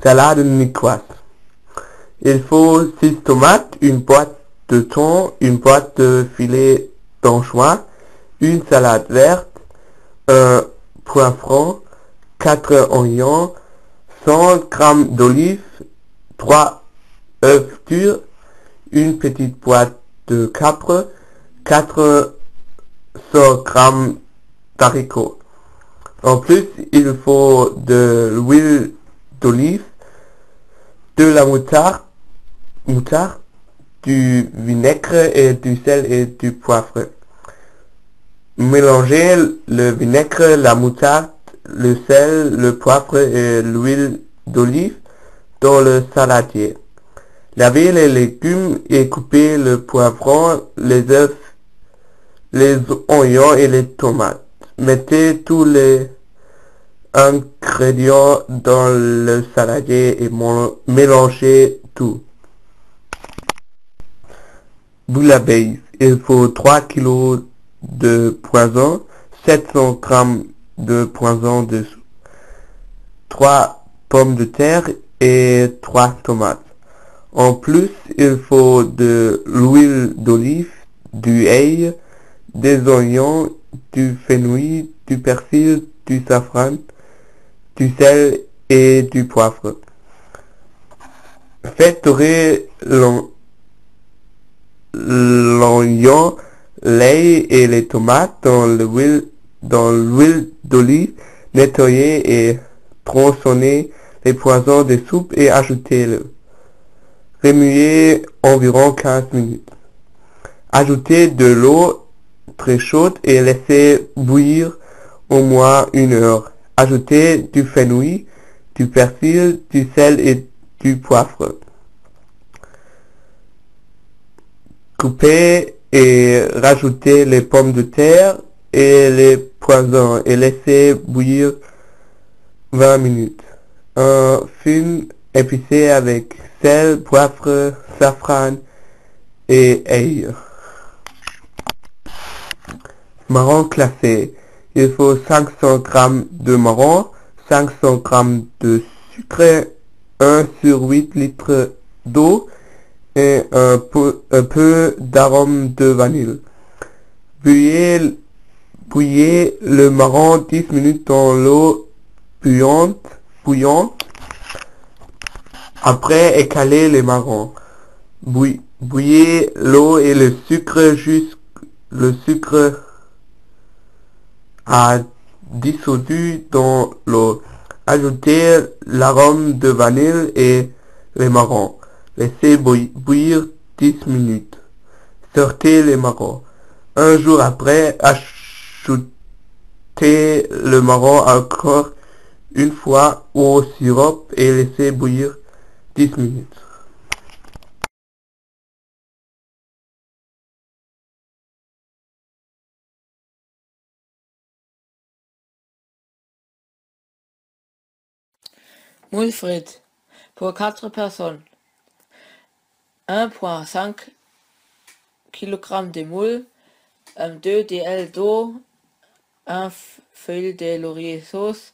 Salade niçoise. Il faut 6 tomates, une boîte de thon, une boîte de filet d'anchois, une salade verte, un poivron, 4 oignons, 100 g d'olives, 3 œufs durs, une petite boîte de capre, 400 g d'haricots. En plus, il faut de l'huile d'olive, de la moutarde, du vinaigre et du sel et du poivre. Mélangez le vinaigre, la moutarde, le sel, le poivre et l'huile d'olive dans le saladier. Lavez les légumes et coupez le poivron, les œufs, les oignons et les tomates. Mettez tous les ingrédients dans le saladier et mélangez tout. Bouillabaisse. Il faut 3 kg de poisson, 700 g de poisson dessous, 3 pommes de terre et 3 tomates. En plus, il faut de l'huile d'olive, du ail, des oignons, du fenouil, du persil, du safran, du sel et du poivre. Faites dorer l'oignon, l'ail et les tomates dans l'huile d'olive. Nettoyez et tronçonnez les poissons de soupe et ajoutez-le. Remuez environ 15 minutes. Ajoutez de l'eau très chaude et laissez bouillir au moins 1 heure. Ajoutez du fenouil, du persil, du sel et du poivre. Coupez et rajoutez les pommes de terre et les poissons et laissez bouillir 20 minutes. Un film épicé avec sel, poivre, safran et ail. Marron glacé. Il faut 500 g de marron, 500 g de sucre, 1 sur 8 litres d'eau et un peu d'arôme de vanille. Bouillez le marron 10 minutes dans l'eau bouillante. Après, écalez les marrons. Bouillez l'eau et le sucre jusqu'à le sucre a dissolu dans l'eau. Ajoutez l'arôme de vanille et les marrons. Laissez bouillir 10 minutes. Sortez les marrons. Un jour après, ajoutez le marron encore une fois au sirop et laissez bouillir 10 minutes. Moule frites pour 4 personnes. 1,5 kg de moules, 2 dl d'eau, 1 feuille de laurier sauce,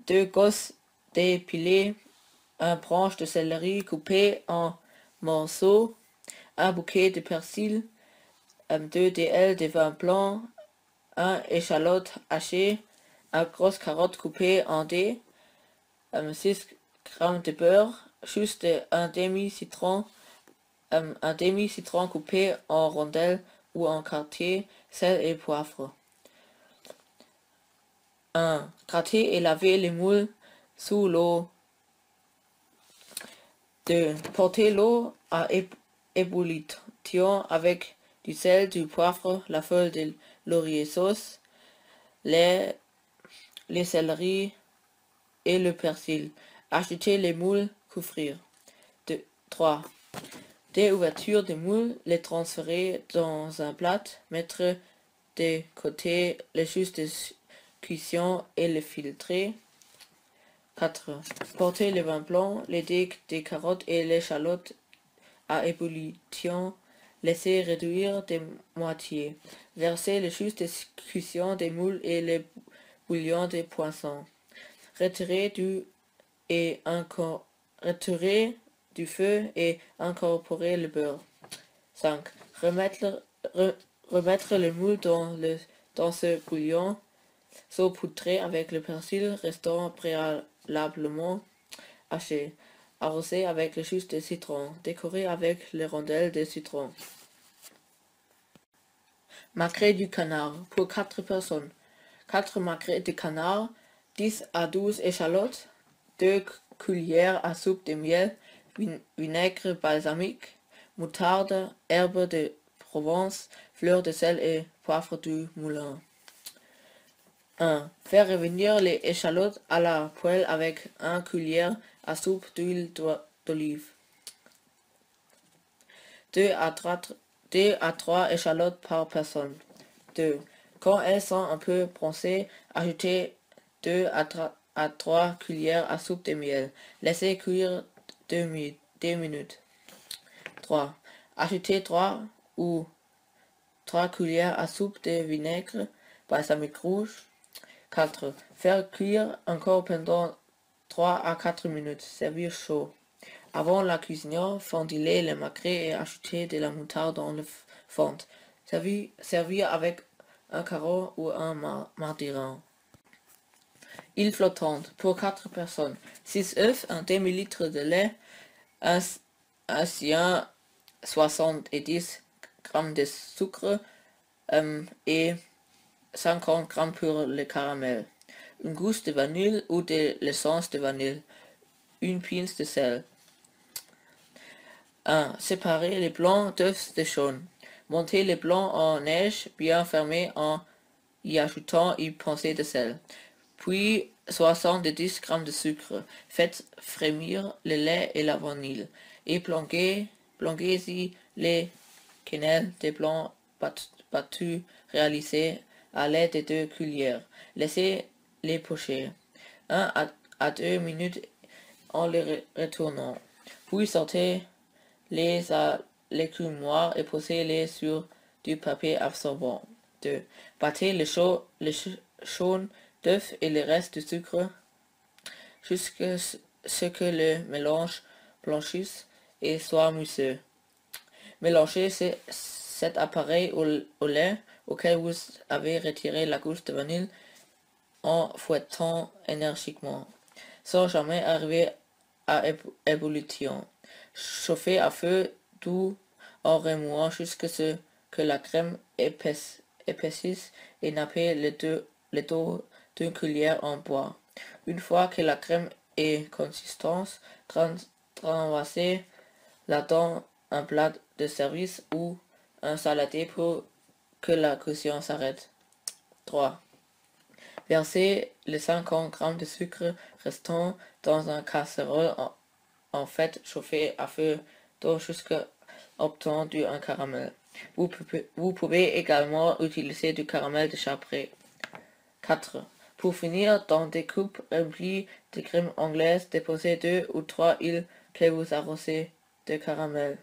2 gosses dépilées, 1 branche de céleri coupée en morceaux, 1 bouquet de persil, 2 dl de vin blanc, 1 échalote hachée, 1 grosse carotte coupée en dés, 6 g de beurre, juste un demi-citron, un demi-citron coupé en rondelles ou en quartiers, sel et poivre. 1. Gratter et laver les moules sous l'eau. 2. Porter l'eau à ébullition avec du sel, du poivre, la feuille de laurier sauce, les céleris et le persil. Ajouter les moules, couvrir. 3. Des ouvertures de moules, les transférer dans un plat, mettre de côté les jus de cuisson et les filtrer. 4. Porter le vin blanc, les dés des carottes et l'échalote à ébullition, laisser réduire de moitié. Verser le jus de cuisson des moules et les bouillons des poissons. Retirer et retirer du feu et incorporer le beurre. 5. Remettre le moule dans ce bouillon saupoudré avec le persil restant préalablement haché. Arroser avec le jus de citron. Décorer avec les rondelles de citron. Maquereau du canard pour 4 personnes. 4 maquereaux de canard, 10 à 12 échalotes, 2 cuillères à soupe de miel, vinaigre balsamique, moutarde, herbes de Provence, fleurs de sel et poivre du moulin. 1. Faire revenir les échalotes à la poêle avec 1 cuillère à soupe d'huile d'olive. 2 à 3 échalotes par personne. 2. Quand elles sont un peu bronzées, ajoutez 2 à 3 cuillères à soupe de miel. Laissez cuire 2 minutes. 3. Ajoutez 3 ou 3 cuillères à soupe de vinaigre balsamique rouge. 4. Faire cuire encore pendant 3 à 4 minutes. Servir chaud. Avant la cuisson, fondez les maquereaux et ajoutez de la moutarde dans le fond. Servir avec un carreau ou un mardiran. Île flottante pour 4 personnes. 6 œufs, un demi-litre de lait, un sien 70 g de sucre et 50 g pour le caramel. Une gousse de vanille ou de l'essence de vanille. Une pince de sel. 1. Séparer les blancs d'œufs de jaune. Montez les blancs en neige bien fermés en y ajoutant une pincée de sel. Puis 70 g de sucre. Faites frémir le lait et la vanille. Et plongez-y les quenelles de blanc battus réalisés à l'aide de 2 cuillères. Laissez-les pocher 1 à 2 minutes en les retournant. Puis sortez les à l'écumoire et posez-les sur du papier absorbant. 2. Battez le jaune d'œuf et le reste du sucre jusqu'à ce que le mélange blanchisse et soit mousseux. Mélangez cet appareil au lait auquel vous avez retiré la gousse de vanille en fouettant énergiquement, sans jamais arriver à ébullition. Chauffez à feu doux en remuant jusqu'à ce que la crème épaississe et nappez le dos d'une cuillère en bois. Une fois que la crème est consistance, renversez-la dans un plat de service ou un saladier pour que la cuisson s'arrête. 3. Versez les 50 g de sucre restants dans une casserole en fait chauffer à feu doux jusqu'à obtenir un caramel. Vous pouvez également utiliser du caramel de Chapré. 4. Pour finir, dans des coupes remplies de crème anglaise, déposez 2 ou 3 îles que vous arrosez de caramel.